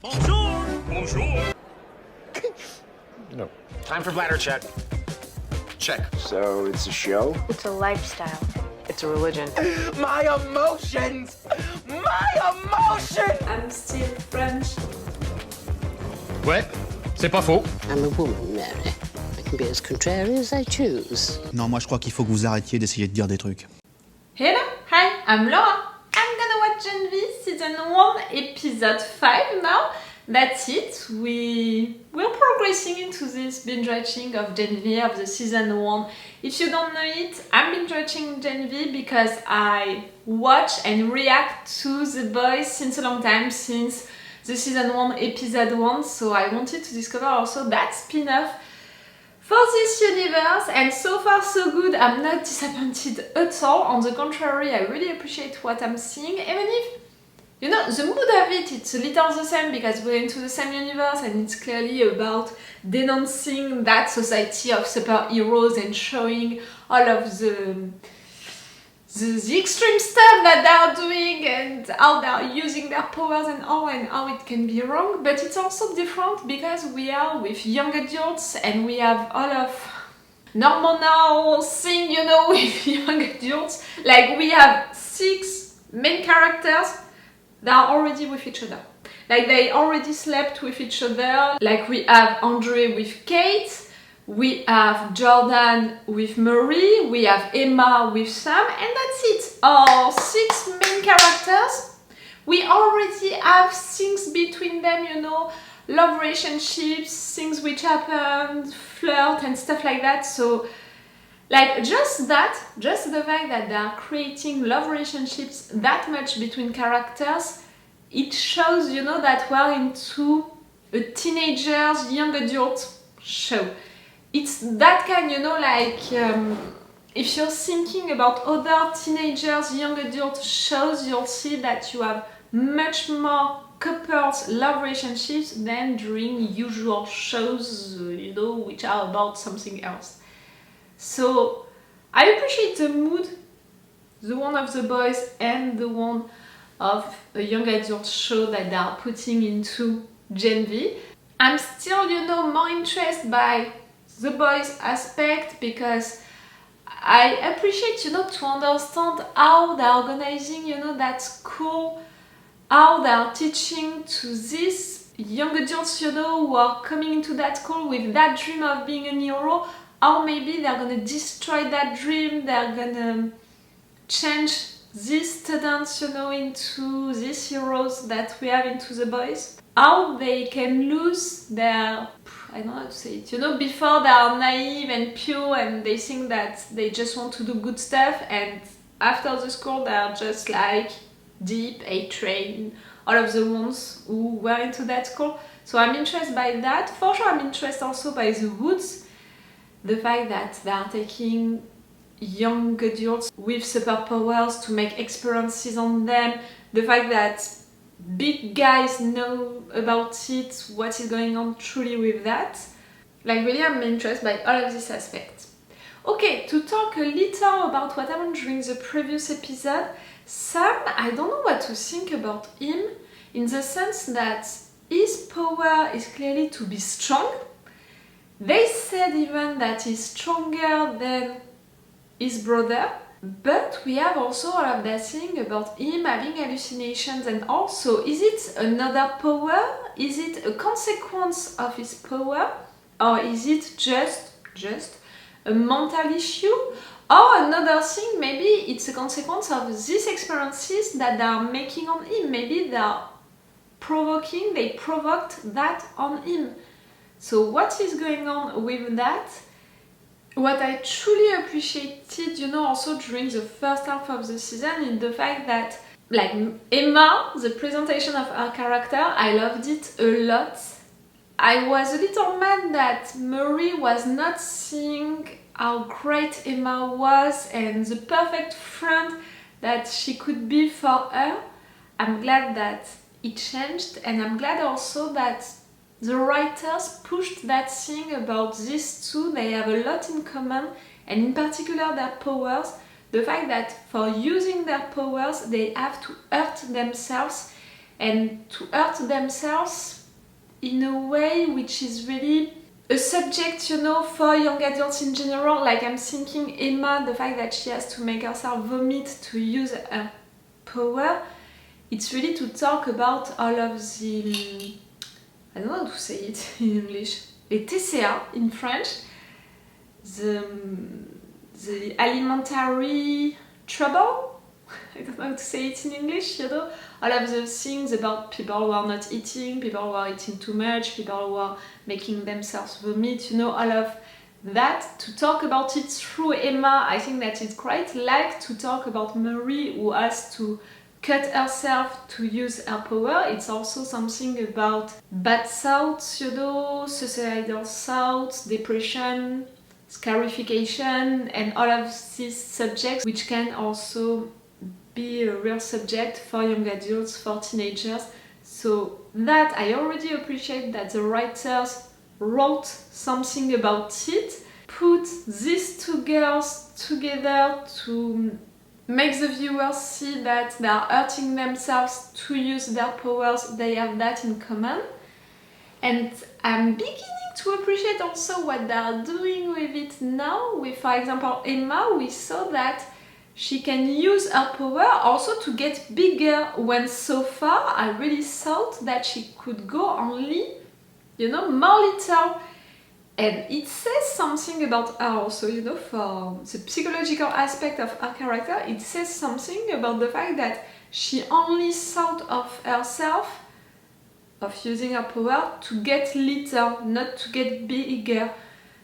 Bonjour! Bonjour! No. Time for bladder check. Check. So it's a show? It's a lifestyle. It's a religion. My emotions! My emotions! I'm still French. Ouais, c'est pas faux. I'm a woman, Mary. I can be as contrary as I choose. Non, moi je crois qu'il faut que vous arrêtiez d'essayer de dire des trucs. Hello, hi, I'm Laura. I'm gonna watch Gen V season 1, episode 5 now. That's it. We're progressing into this binge watching of Gen V of the season 1. If you don't know it, I'm binge watching Gen V because I watch and react to The Boys since a long time, since the season 1, episode 1. So I wanted to discover also that spin-off for this universe, and so far so good. I'm not disappointed at all. On the contrary, I really appreciate what I'm seeing, even if, you know, the mood of it's a little the same because we're into the same universe and it's clearly about denouncing that society of superheroes and showing all of the extreme stuff that they're doing and how they're using their powers and how it can be wrong. But it's also different because we are with young adults and we have all of normal thing, you know, with young adults. Like we have 6 main characters that are already with each other. Like they already slept with each other. Like we have Andre with Cate, we have Jordan with Marie, we have Emma with Sam, and that's it. Our 6 main characters. We already have things between them, you know, love relationships, things which happen, flirt and stuff like that. So like just the fact that they are creating love relationships that much between characters, it shows, you know, that we're into a teenagers, young adult show. It's that kind, you know, like if you're thinking about other teenagers, young adult shows, you'll see that you have much more couples, love relationships than during usual shows, you know, which are about something else. So I appreciate the mood, the one of The Boys and the one of a young adult show that they are putting into Gen V. I'm still, you know, more interested by The Boys aspect because I appreciate, you know, to understand how they're organizing, you know, that school, how they're teaching to these young adults, you know, who are coming into that school with that dream of being a hero. Or maybe they're gonna destroy that dream, they're gonna change these students, you know, into these heroes that we have into The Boys. How they can lose their, I don't know how to say it, you know, before they are naive and pure and they think that they just want to do good stuff, and after the school they are just like deep hatred, all of the ones who were into that school. So I'm interested by that. For sure I'm interested also by the Woods. The fact that they are taking young adults with superpowers to make experiences on them. The fact that big guys know about it, what is going on truly with that. Like really I'm interested by all of these aspects. Okay, to talk a little about what happened during the previous episode, Sam, I don't know what to think about him, in the sense that his power is clearly to be strong. They said even that he's stronger than his brother, but we have also all of that thing about him having hallucinations, and also, is it another power? Is it a consequence of his power? Or is it just a mental issue? Or another thing, maybe it's a consequence of these experiences that they are making on him. Maybe they provoked that on him. So what is going on with that? What I truly appreciated, you know, also during the first half of the season is the fact that, like, Emma, the presentation of her character, I loved it a lot. I was a little mad that Marie was not seeing how great Emma was and the perfect friend that she could be for her. I'm glad that it changed, and I'm glad also that the writers pushed that thing about these two. They have a lot in common, and in particular their powers. The fact that for using their powers they have to hurt themselves and to hurt themselves in a way which is really a subject, you know, for young adults in general. Like I'm thinking Emma, the fact that she has to make herself vomit to use her power, it's really to talk about all of the, I don't know how to say it in English, les TCA in French, the alimentary trouble, I don't know how to say it in English, you know, all of the things about people who are not eating, people who are eating too much, people who are making themselves vomit, you know, all of that, to talk about it through Emma. I think that it's quite like to talk about Marie, who has to cut herself to use her power. It's also something about bad thoughts, you know, suicidal thoughts, depression, scarification, and all of these subjects, which can also be a real subject for young adults, for teenagers. So that I already appreciate that the writers wrote something about it, put these two girls together to make the viewers see that they are hurting themselves to use their powers, they have that in common. And I'm beginning to appreciate also what they are doing with it now. With, for example, Emma, we saw that she can use her power also to get bigger, when so far I really thought that she could go only, you know, more little. And it says something about her also, you know, for the psychological aspect of her character. It says something about the fact that she only thought of herself, of using her power to get little, not to get bigger.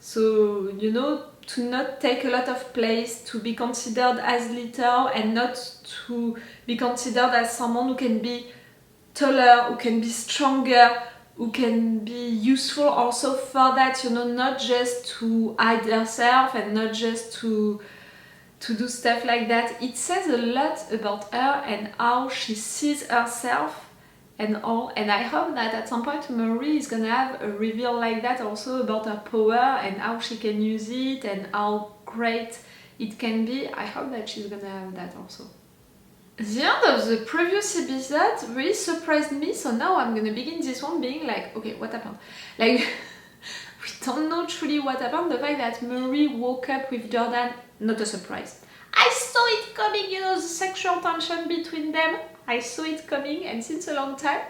So, you know, to not take a lot of place, to be considered as little, and not to be considered as someone who can be taller, who can be stronger, who can be useful also for that, you know, not just to hide herself and not just to do stuff like that. It says a lot about her and how she sees herself and all, and I hope that at some point Marie is gonna have a reveal like that also about her power and how she can use it and how great it can be. I hope that she's gonna have that also. The end of the previous episode really surprised me, so now I'm gonna begin this one being like, okay, what happened? Like, we don't know truly what happened. The fact that Marie woke up with Jordan, not a surprise. I saw it coming, you know, the sexual tension between them. I saw it coming, and since a long time.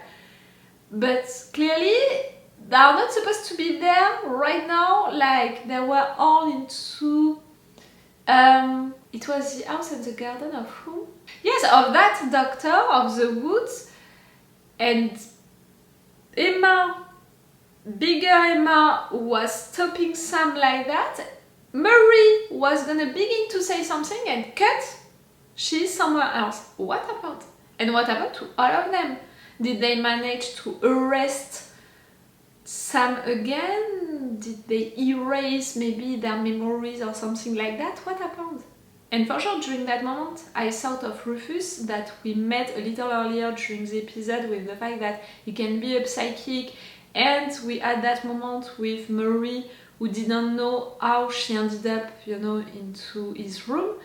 But clearly, they are not supposed to be there right now. Like, they were all into... it was the house and the garden of whom? Yes, of that doctor of the woods. And Emma, bigger Emma, was stopping Sam like that. Marie was gonna begin to say something and cut. She's somewhere else. What happened? And what happened to all of them? Did they manage to arrest Sam again? Did they erase maybe their memories or something like that? What happened? And for sure, during that moment, I thought of Rufus, that we met a little earlier during the episode, with the fact that he can be a psychic, and we had that moment with Marie, who didn't know how she ended up, you know, into his room.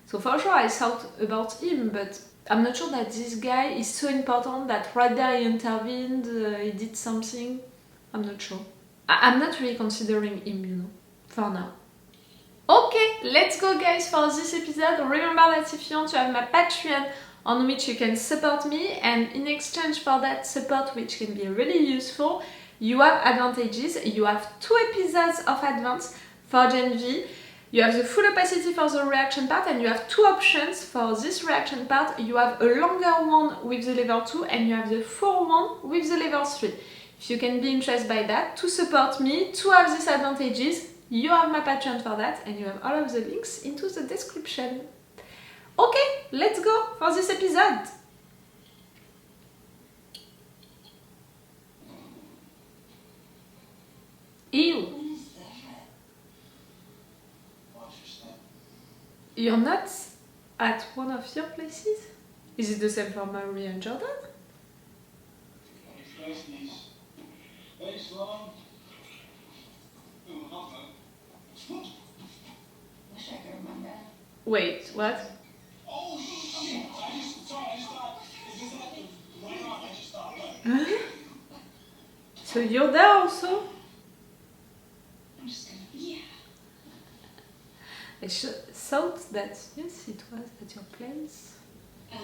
So for sure I thought about him, but I'm not sure that this guy is so important that right there he intervened, he did something. I'm not sure. I'm not really considering him, you know, for now. Okay, let's go guys for this episode. Remember that if you want to have my Patreon on which you can support me, and in exchange for that support, which can be really useful, you have advantages. You have 2 episodes of advance for Gen V. You have the full opacity for the reaction part, and you have 2 options for this reaction part. You have a longer one with the level 2, and you have the full one with the level 3. If you can be interested by that, to support me, to have these advantages, you have my Patreon for that, and you have all of the links into the description. Okay, let's go for this episode! Ew! You're not at one of your places? Is it the same for Marie and Jordan? Wait, what? So you're there also? I'm just gonna. Yeah. I thought that, yes, it was at your place. I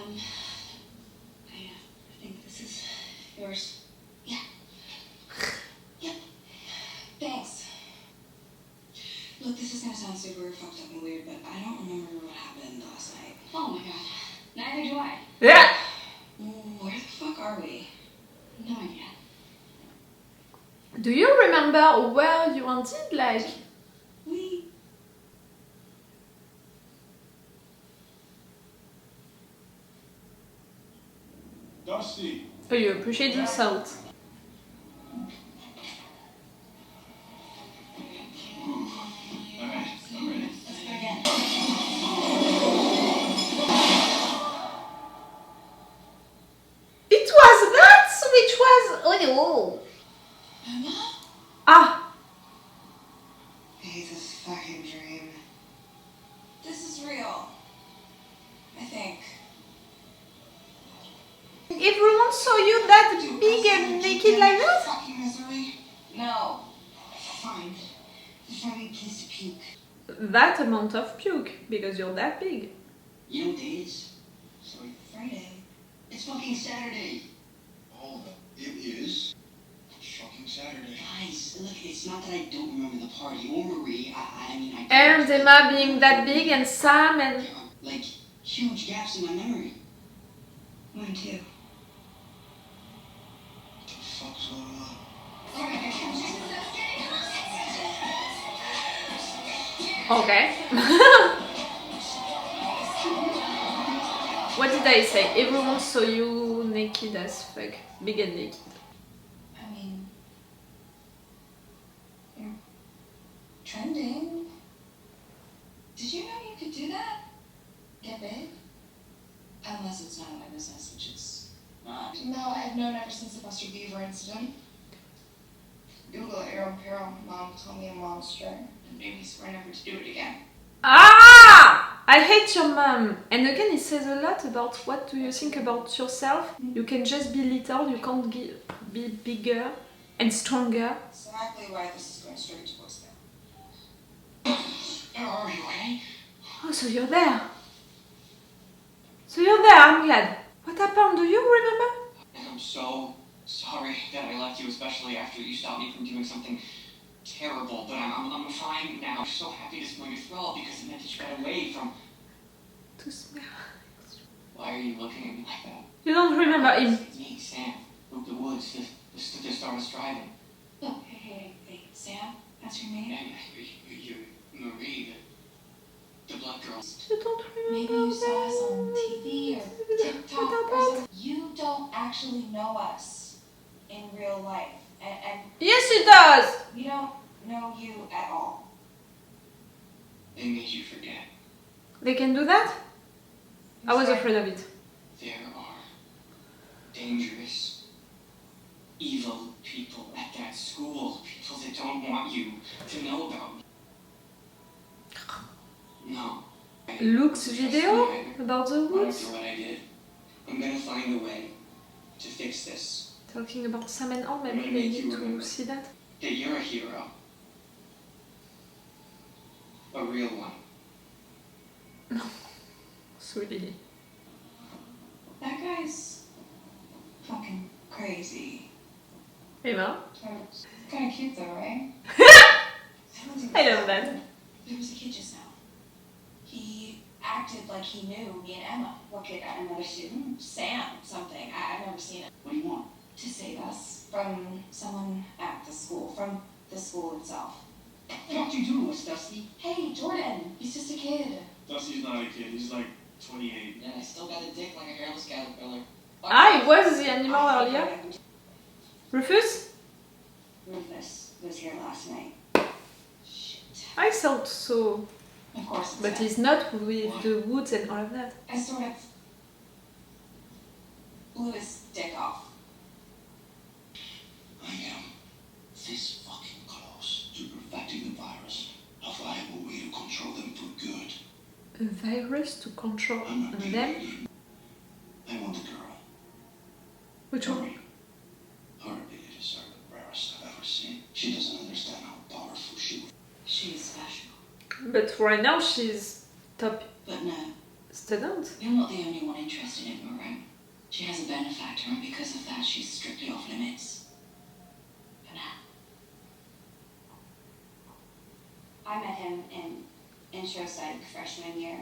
think this is yours. Yeah. Yep. Thanks. Look, this is gonna sound super fucked up and weird, but I don't remember what happened last night. Oh my god. Neither do I. Yeah! Where the fuck are we? No idea. Do you remember where you wanted, like... We... Dusty. Oh, you appreciate the sound. Alright, I'm ready. Let's go again. It was that which was... Oh, Emma? ah! I hate this fucking dream. This is real. I think. Everyone saw you that big and naked like that? Fucking misery? No. Fine. Just find me a place to puke. That amount of puke, because you're that big. You know what day it is? Sorry, Friday. It's fucking Saturday. Hold up. It is fucking Saturday. Guys, look, it's not that I don't remember the party or Marie. I mean, I... And Emma being that big and Sam and... There are, like, huge gaps in my memory. Mine too. What the fuck's going on? Okay. What did I say? Everyone saw you naked as fuck. Big and naked. I mean... You're... trending. Did you know you could do that? Get big? Unless it's none of my business, which it's not. No, I've known ever since the Buster Beaver incident. Google Arrow Peril, Mom told me a monster, and maybe swore never to do it again. Ah! I hate your mom. And again, it says a lot about what do you think about yourself. You can just be little, you can't be bigger and stronger. Exactly why this is going straight to voicemail. Are you okay? Oh, so you're there. So you're there, I'm glad. What happened? Do you remember? And I'm so sorry that I left you, especially after you stopped me from doing something terrible. But I'm fine now. I'm so happy this morning as well because it meant that you got away from... To smell. Why are you looking at me like that? You don't remember him. It's me, Sam. From the woods. The star was driving. Oh, hey, Sam? That's your name? Yeah, you're Marie, the blood girl. You don't remember. Maybe you saw us on TV or TikTok or something. You don't actually know us in real life. And Yes, it does. we don't know you at all. They made you forget. They can do that? I was afraid of it. There are dangerous, evil people at that school. People that don't want you to know about me. No. Luke's video about the Well, woods. after what I did, I'm gonna find a way to fix this. Talking about Sam and all, maybe they need to see that. That you're a hero. A real one. Sweetie. That guy's fucking crazy. Emma? Kind of cute though, right? I love that. There was a kid just now. He acted like he knew me and Emma. What kid? Another student? Sam, something. I've never seen it. What do you want? To save us from someone at the school. From the school itself. What you do, Dusty? Hey, Jordan. He's just a kid. Dusty's not a kid, he's like 28. Yeah, I still got a dick like a hairless caterpillar. Ah, it was the animal earlier. Rufus? Rufus was here last night. Shit. I thought so. Of course it's But him. he's not with the woods and all of that. I sort of blew his dick off. I am this fucking close to perfecting the virus. A viable way to control them for good. A virus to control I'm not being them? greedy. I want the girl. Which one? Marie. Her ability to serve the rarest But right now she's top But no, student. you're not the only one interested in Maroon. She has a benefactor, and because of that, she's strictly off limits. For now. I met him in intro psych freshman year.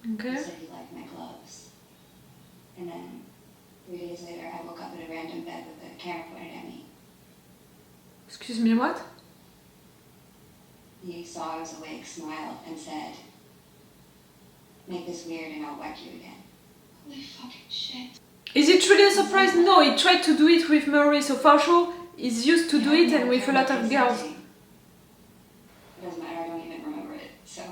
He Okay. said he liked my gloves. And then 3 days later, I woke up in a random bed with a camera pointed at me. Excuse me, what? He saw I was awake, smiled, and said, "Make this weird and I'll whack you again." Holy fucking shit. Is it really a surprise? No, he tried to do it with Murray, so for sure he's used to do it and with a lot of girls. It doesn't matter, I don't even remember it. So,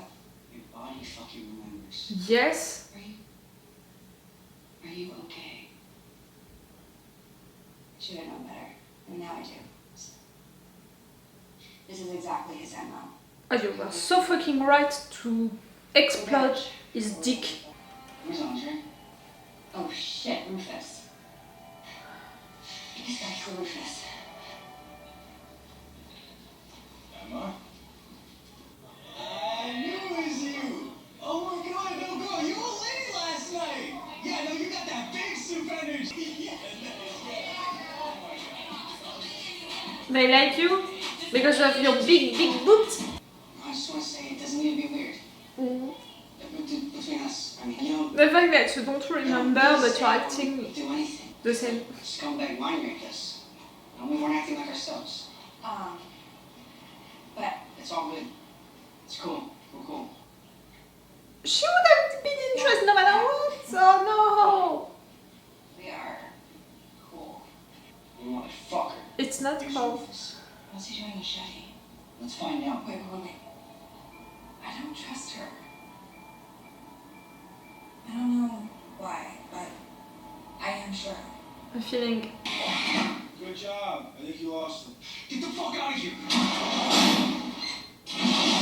Your body fucking remembers. Yes. are you okay? Should have known better. And now I do. So, this is exactly his MO. Oh, you were so fucking right to explode his dick. Where's Andre? Oh shit, Rufus. This guy's Rufus. Emma? I knew it was you. Oh my god, no girl, you were late last night. Yeah, no, you got that big soup energy. Yeah. They like you because of your big boobs. I just want to say it doesn't need to be weird. Between us, I mean, you know, The fact that you don't remember but you're acting do anything. the same. Scumbag mind raped us. And we weren't acting like ourselves. But It's all good. It's cool. We're cool. She would have been interested no matter what. Oh we are cool. You motherfucker. no. It's not Here's cool. Rufus. What's he doing with Shetty? Let's find out. Wait. I don't trust her. I don't know why, but I am sure. I'm feeling. Good job. I think you lost him. Get the fuck out of here.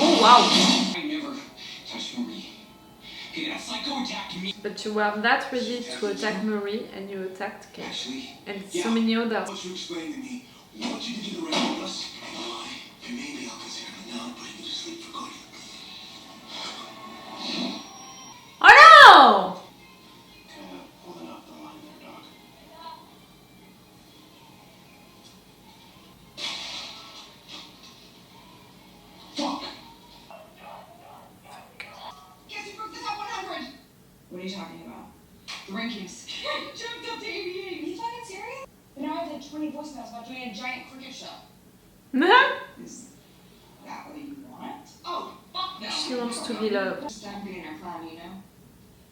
Oh wow. I never touched Marie. Okay, that psycho attacked me. But you were that ready to attack Murray and you attacked Cate. Actually, And so many I others. want you to explain to me what you did to the rest of us. And maybe I'll consider it now putting you to sleep for good. Oh no! Kinda holding up the line there, dog. Fuck! Guess you broke this at 100! What are you talking about? The rankings. You jumped up to 88! Are you fucking serious? But now I have like 20 voicemails about doing a giant cricket show. Is that what you want? Oh, fuck no! She wants to be loved. Just done being her plan, you know?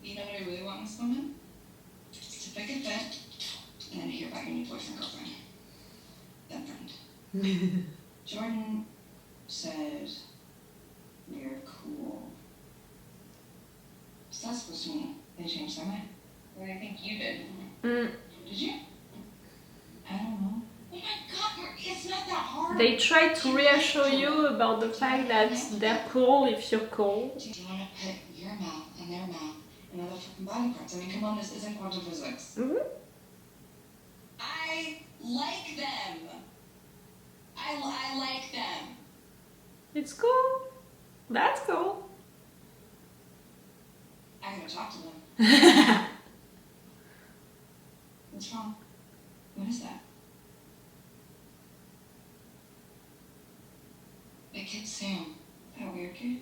You know what I really want in this woman? To pick a fit, and then hear about your new boyfriend, girlfriend. Then friend. Jordan said we're cool. What's that supposed to mean? They changed their mind. Well, I think you did. Mm. Did you? I don't know. Oh my god, it's not that hard. They try to reassure you about the fact that they're cool if you're cool. Do you want to put your mouth and their mouth and other fucking body parts? I mean, come on, this isn't quantum physics. Mhm. I like them. I like them. It's cool. That's cool. I gotta talk to them. What's wrong? What is that? The kid Sam. That weird kid?